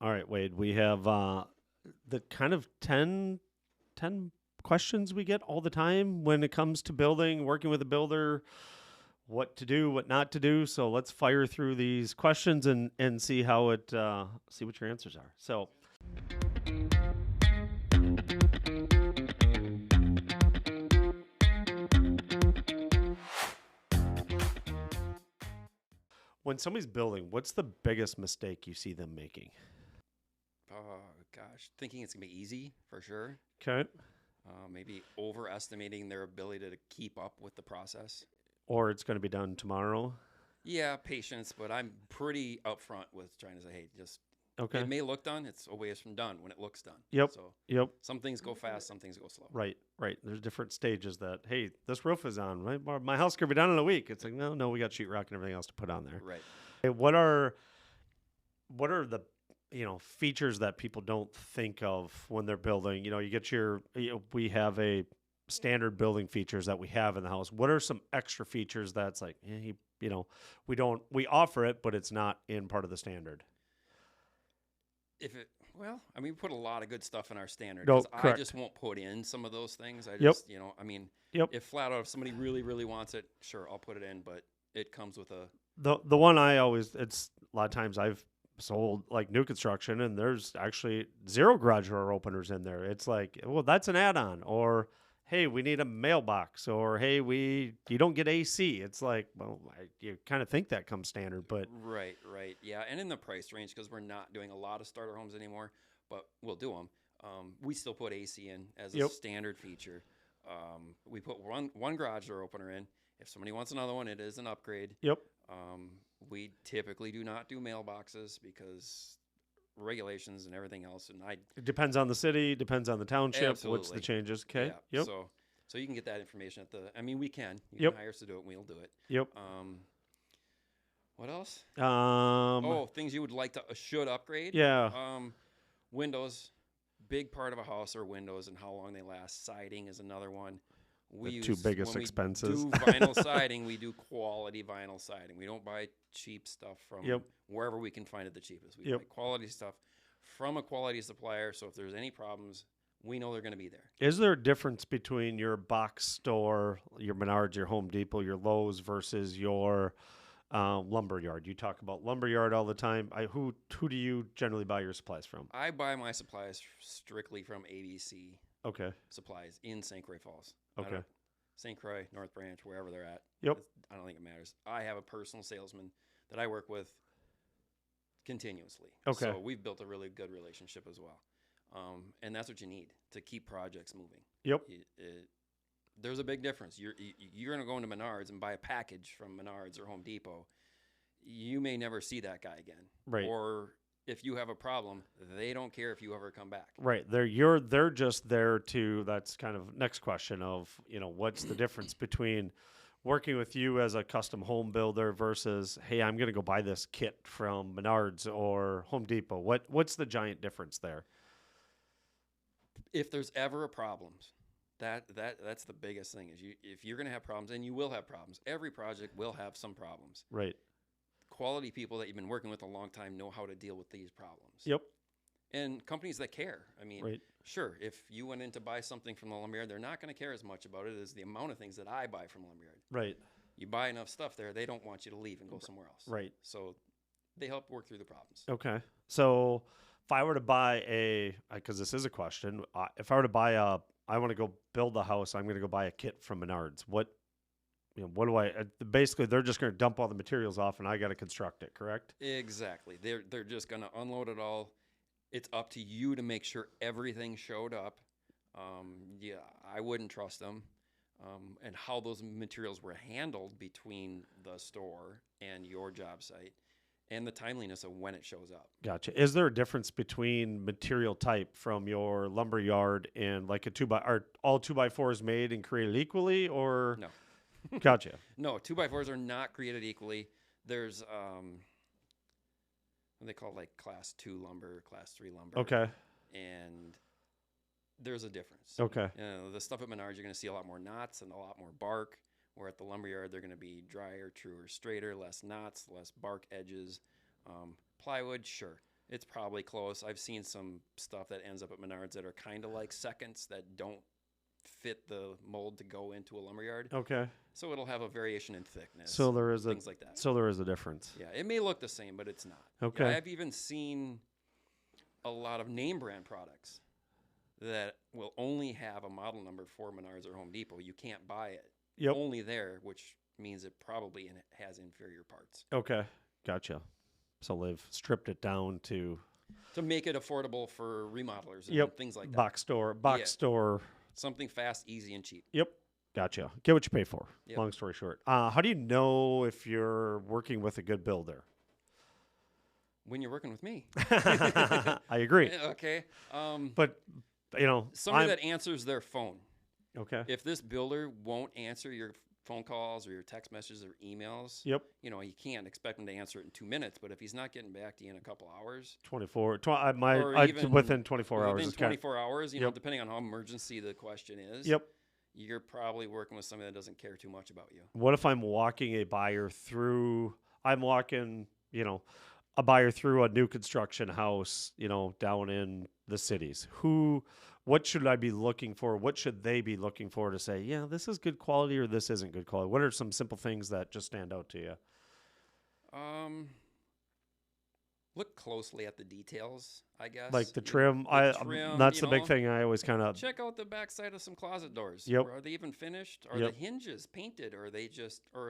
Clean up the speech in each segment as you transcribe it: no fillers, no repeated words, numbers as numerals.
All right, Wade. We have the kind of ten questions we get all the time when it comes to building, working with a builder, what to do, what not to do. So let's fire through these questions and see how it see what your answers are. So when somebody's building, what's the biggest mistake you see them making? Oh gosh, thinking it's gonna be easy for sure. Okay. Maybe overestimating their ability to keep up with the process. Or it's going to be done tomorrow. Yeah, patience, but I'm pretty upfront with trying to say, hey, just Okay. it may look done. It's a ways from done when it looks done. Yep. So Yep. some things go fast, some things go slow. Right. Right. There's different stages that, hey, this roof is on. Right? My house could be done in a week. It's like, no, we got sheetrock and everything else to put on there. Right. Hey, what are the features that people don't think of when they're building? You get we have a standard building features that we have in the house. What are some extra features that's like, we offer it, but it's not in part of the standard? Well, I mean, we put a lot of good stuff in our standard No, because I correct. just won't put in some of those things. I Yep. just, I mean, Yep. if flat out if somebody really, really wants it, sure, I'll put it in, but it comes with a The one I always it's a lot of times I've sold like new construction and there's actually zero garage door openers in there. It's like, well, that's an add-on, or hey, we need a mailbox, or hey, you don't get AC. It's like, well, you kind of think that comes standard, but right, right, yeah, and in the price range because we're not doing a lot of starter homes anymore, but we'll do them. We still put AC in as a yep, standard feature. We put one garage door opener in. If somebody wants another one, it is an upgrade. yep, Um, we typically do not do mailboxes because regulations and everything else. And I it depends on the city, depends on the township. What's the absolutely, changes? Okay, yeah. yep, So you can get that information at the. I mean, we can. You can yep, hire us to do it, and we'll do it. yep. Um, what else? Um, Oh, things you would like to should upgrade. yeah, Um, Windows, big part of a house are windows and how long they last. Siding is another one. the We two use biggest when we expenses. do vinyl siding, we do quality vinyl siding. We don't buy cheap stuff Yep, from wherever we can find it the cheapest. We yep. buy quality stuff from a quality supplier. So if there's any problems, we know they're going to be there. Is there a difference between your box store, your Menards, your Home Depot, your Lowe's versus your lumber yard? You talk about lumber yard all the time. Who do you generally buy your supplies from? I buy my supplies strictly from ABC Okay. Supplies in St. Croix Falls. Okay. St. Croix, North Branch, wherever they're at. Yep. I don't think it matters. I have a personal salesman that I work with continuously. Okay. So we've built a really good relationship as well. And that's what you need to keep projects moving. Yep. There's a big difference. You're going to go into Menards and buy a package from Menards or Home Depot. You may never see that guy again. Right. Or if you have a problem, they don't care if you ever come back. Right. They're just there to, that's kind of next question of, what's the difference between working with you as a custom home builder versus, hey, I'm going to go buy this kit from Menards or Home Depot. What's the giant difference there? If there's ever a problem, that's the biggest thing is if you're going to have problems, and you will have problems. Every project will have some problems. Right. Quality people that you've been working with a long time know how to deal with these problems. Yep. And companies that care. I mean, Right. sure, if you went in to buy something from the lumberyard, they're not going to care as much about it as the amount of things that I buy from the lumberyard. Right. You buy enough stuff there, they don't want you to leave and go somewhere else. Right. So they help work through the problems. Okay. So if I were to buy because this is a question, if I were to I want to go build a house, I'm going to go buy a kit from Menards. What do basically they're just going to dump all the materials off and I got to construct it, correct? Exactly. They're just going to unload it all. It's up to you to make sure everything showed up. Yeah, I wouldn't trust them. And how those materials were handled between the store and your job site and the timeliness of when it shows up. Gotcha. Is there a difference between material type from your lumber yard and like are all 2x4s made and created equally, or? No. Gotcha. No, 2x4s are not created equally. There's what they call like class 2 lumber, class 3 lumber. Okay. And there's a difference. Okay. The stuff at Menards, you're going to see a lot more knots and a lot more bark, where at the lumberyard, they're going to be drier, truer, straighter, less knots, less bark edges. Plywood, sure. It's probably close. I've seen some stuff that ends up at Menards that are kind of like seconds that don't fit the mold to go into a lumberyard. Okay. So it'll have a variation in thickness. So there is things like that. So there is a difference. Yeah, it may look the same, but it's not. Okay. I've even seen a lot of name brand products that will only have a model number for Menards or Home Depot. You can't buy it only there, which means it probably has inferior parts. Okay, gotcha. So they've stripped it down to make it affordable for remodelers and things like that. Box store. Something fast, easy, and cheap. Yep. Gotcha. Get what you pay for. Yep. Long story short. How do you know if you're working with a good builder? When you're working with me. I agree. Okay. But, somebody that answers their phone. Okay. If this builder won't answer your phone calls or your text messages or emails, you can't expect him to answer it in 2 minutes. But if he's not getting back to you in a couple hours, within 24 hours. Within 24 hours, depending on how emergency the question is. Yep. You're probably working with somebody that doesn't care too much about you. What if I'm walking a buyer through? I'm walking, a buyer through a new construction house, down in the cities. What should I be looking for? What should they be looking for to say, yeah, this is good quality or this isn't good quality? What are some simple things that just stand out to you? Look closely at the details, I guess. Like the trim. That's the big thing I always kind of... Check out the backside of some closet doors. Yep. Are they even finished? Are the hinges painted? Or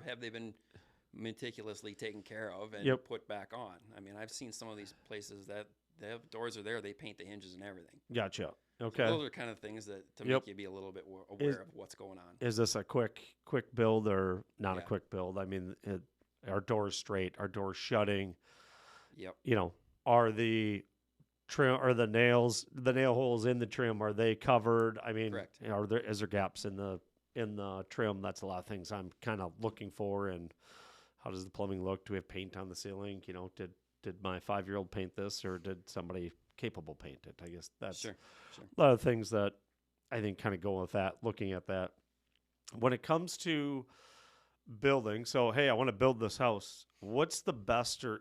have they been meticulously taken care of and put back on? I mean, I've seen some of these places that the doors are there, they paint the hinges and everything. Gotcha. Okay. So those are kind of things that make you be a little bit aware of what's going on. Is this a quick build or not a quick build? I mean, our doors straight, our doors shutting. Yep. Are the trim or the nail holes in the trim, are they covered? I mean, correct. Is there gaps in the trim? That's a lot of things I'm kind of looking for. And how does the plumbing look? Do we have paint on the ceiling? Did my 5-year-old paint this, or did somebody capable paint it? I guess that's sure. A lot of things that I think kind of go with that, looking at that. When it comes to building, so, hey, I want to build this house. What's the best, or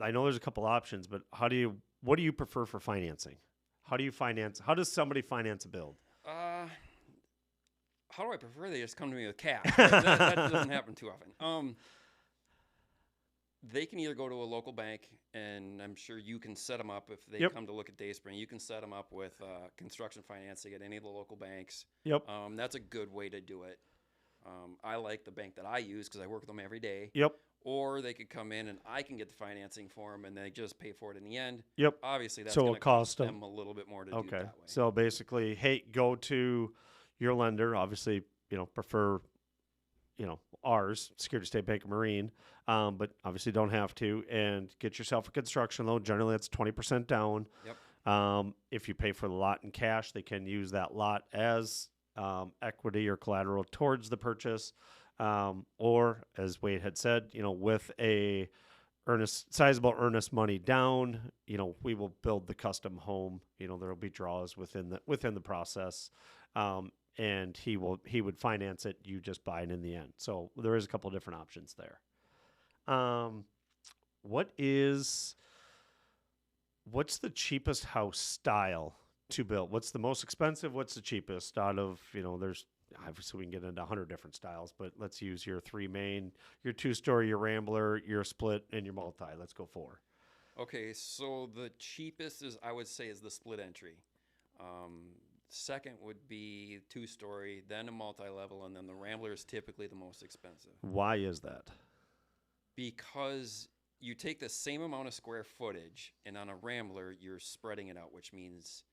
I know there's a couple options, but what do you prefer for financing? How does somebody finance a build? How do I prefer? They just come to me with cash. that doesn't happen too often. They can either go to a local bank, and I'm sure you can set them up if they come to look at Dayspring. You can set them up with construction financing at any of the local banks. Yep. That's a good way to do it. I like the bank that I use because I work with them every day. Yep. Or they could come in and I can get the financing for them, and they just pay for it in the end. Yep. Obviously, that's going to cost them a little bit more to do it that way. So basically, hey, go to your lender. Obviously, prefer, ours, Security State Bank of Marine, but obviously don't have to, and get yourself a construction loan. Generally, that's 20% down. Yep. If you pay for the lot in cash, they can use that lot as equity or collateral towards the purchase. Or as Wade had said, with a sizable earnest money down, we will build the custom home. There will be draws within the process, and he would finance it. You just buy it in the end. So there is a couple of different options there. What's the cheapest house style to build? What's the most expensive? What's the cheapest out of, there's obviously we can get into 100 different styles, but let's use your 3 main, your 2-story, your Rambler, your split, and your multi. Let's go 4. Okay, so the cheapest I would say is the split entry. Second would be 2-story, then a multi-level, and then the Rambler is typically the most expensive. Why is that? Because you take the same amount of square footage, and on a Rambler, you're spreading it out, which means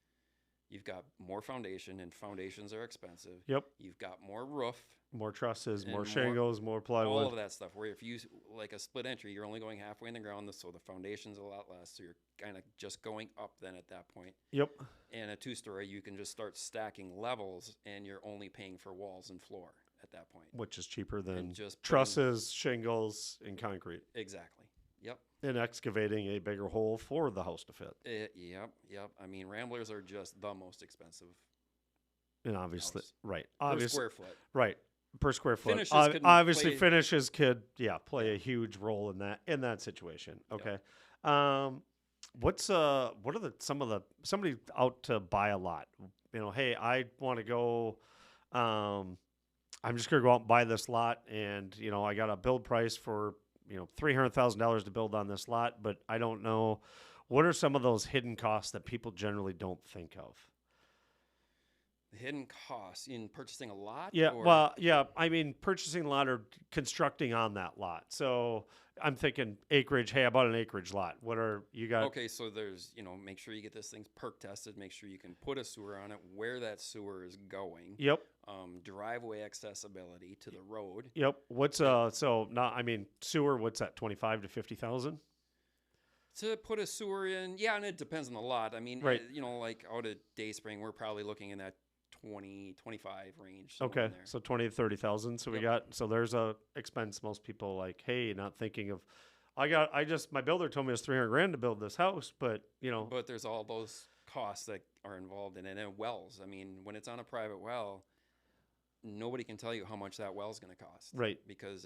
you've got more foundation, and foundations are expensive. Yep. You've got more roof. More trusses, more shingles, more plywood. All of that stuff. Where if you, like a split entry, you're only going halfway in the ground, so the foundation's a lot less. So you're kind of just going up then at that point. Yep. And a 2-story, you can just start stacking levels, and you're only paying for walls and floor at that point. Which is cheaper than just trusses, shingles, and concrete. Exactly. Yep. And excavating a bigger hole for the house to fit. Yep. I mean, Ramblers are just the most expensive. And obviously, house. Right. Per square foot. Right. Per square foot. Finishes could play a huge role in that situation. Okay. what are the some of the somebody out to buy a lot? Hey, I want to go. Um, I'm just gonna go out and buy this lot, and I got a build price for $300,000 to build on this lot, but I don't know what are some of those hidden costs that people generally don't think of. The hidden costs in purchasing a lot, Yeah, or well, yeah, I mean purchasing a lot or constructing on that lot. So I'm thinking acreage. Hey, I bought an acreage lot. What are you got? okay, so there's make sure you get this thing perk tested, make sure you can put a sewer on it, where that sewer is going, Yep, driveway accessibility to the road. yep. What's And so not? I mean sewer. What's that? 25 to 50,000. to put a sewer in, yeah, and it depends on the lot. I mean, Right. like out at Dayspring, we're probably looking in that 20, 25 range. Somewhere Okay, in there. so 20 to 30,000. So we Yep. got there's a expense most people like. Hey, not thinking of. My builder told me it was 300 grand to build this house, but But there's all those costs that are involved in it, and wells. I mean, when it's on a private well, nobody can tell you how much that well's going to cost, right. because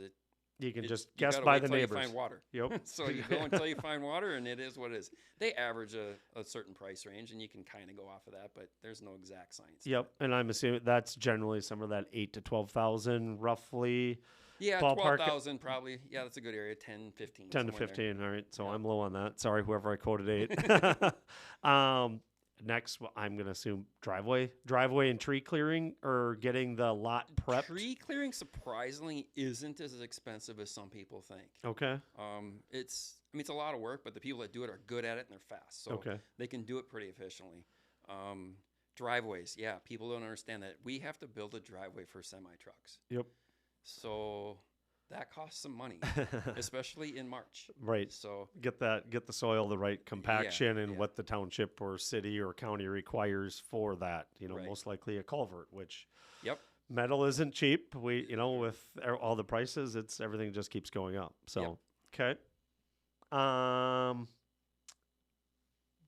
You can just you guess gotta by wait the till neighbors. you find water. Yep. So you go until you find water, and it is what it is. They average a certain price range, and you can kind of go off of that, but there's no exact science. Yep, and I'm assuming that's generally some of that 8 to 12,000 roughly. Yeah, Ballpark. 12,000 probably. Yeah, that's a good area. 10, 15. 10 to somewhere in there. 15. All right, so Yeah. I'm low on that. Sorry, whoever I quoted 8. Next, I'm gonna assume driveway and tree clearing or getting the lot prepped. Tree clearing surprisingly isn't as expensive as some people think. Okay. It's a lot of work, but the people that do it are good at it and they're fast, so Okay. they can do it pretty efficiently. Driveways, yeah, people don't understand that we have to build a driveway for semi trucks, Yep. so that costs some money, especially in March. Right. So Get the soil the right compaction and yeah. what the township or city or county requires for that. Right. Most likely a culvert, which yep, metal isn't cheap. With all the prices, everything just keeps going up. So, okay.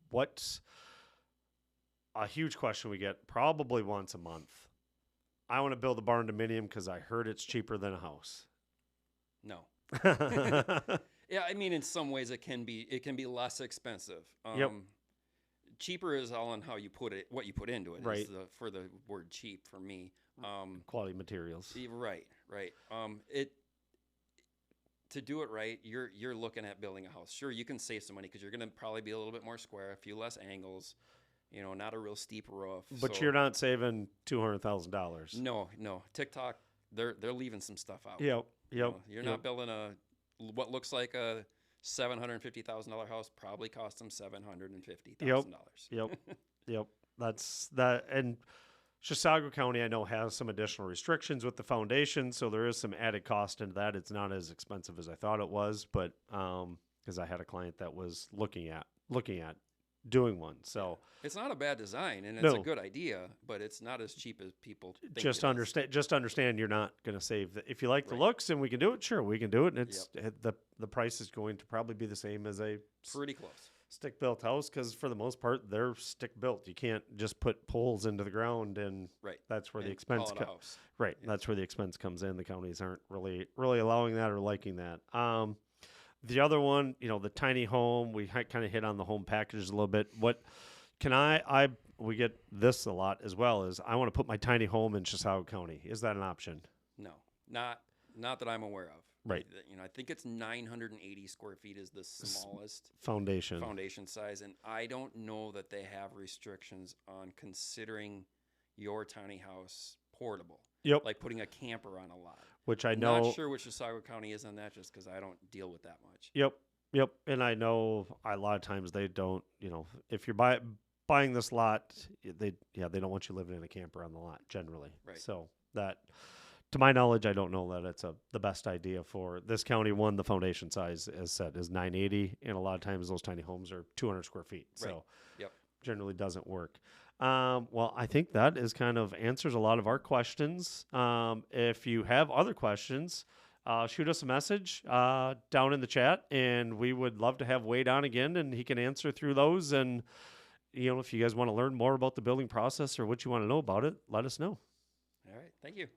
What's a huge question we get probably once a month? I want to build a barndominium because I heard it's cheaper than a house. no. Yeah, I mean, in some ways it can be less expensive. Yep. Cheaper is all on how you put it, what you put into it. Right. Is for the word cheap for me. Quality materials. Right. To do it right, you're looking at building a house. Sure, you can save some money because you're going to probably be a little bit more square, a few less angles, not a real steep roof. But so you're not saving $200,000. No. TikTok, they're leaving some stuff out. Yep. You're not building what looks like a $750,000 house probably cost them $750,000. Yep. That's that. And Chisago County, I know, has some additional restrictions with the foundation, so there is some added cost into that. It's not as expensive as I thought it was, but because I had a client that was looking at doing one, so it's not a bad design and it's No. a good idea, but it's not as cheap as people think. just understand you're not going to save if you like the Right. looks and we can do it. Sure, we can do it. And the price is going to probably be the same as a Pretty close. stick built house because for the most part they're stick built. You can't just put poles into the ground and Right. that's where the And expense call it a house. right. Yes. That's where the expense comes in. The counties aren't really allowing that or liking that. The other one, the tiny home, we kind of hit on the home packages a little bit. What can we get this a lot as well as I want to put my tiny home in Chisago County. Is that an option? No, not that I'm aware of. Right. I think it's 980 square feet is the smallest Foundation size, and I don't know that they have restrictions on considering your tiny house portable. Yep. Like putting a camper on a lot. Which I know. Not sure what Chisago County is on that, just because I don't deal with that much. Yep. And I know a lot of times they don't. If you're buying this lot, they don't want you living in a camper on the lot generally. Right. So that, to my knowledge, I don't know that it's the best idea for this county. One, the foundation size, as said, is 980, and a lot of times those tiny homes are 200 square feet. Right. So Yep. generally doesn't work. Well, I think that is kind of answers a lot of our questions. If you have other questions, shoot us a message down in the chat, and we would love to have Wade on again, and he can answer through those. And if you guys want to learn more about the building process or what you want to know about it, let us know. All right. Thank you.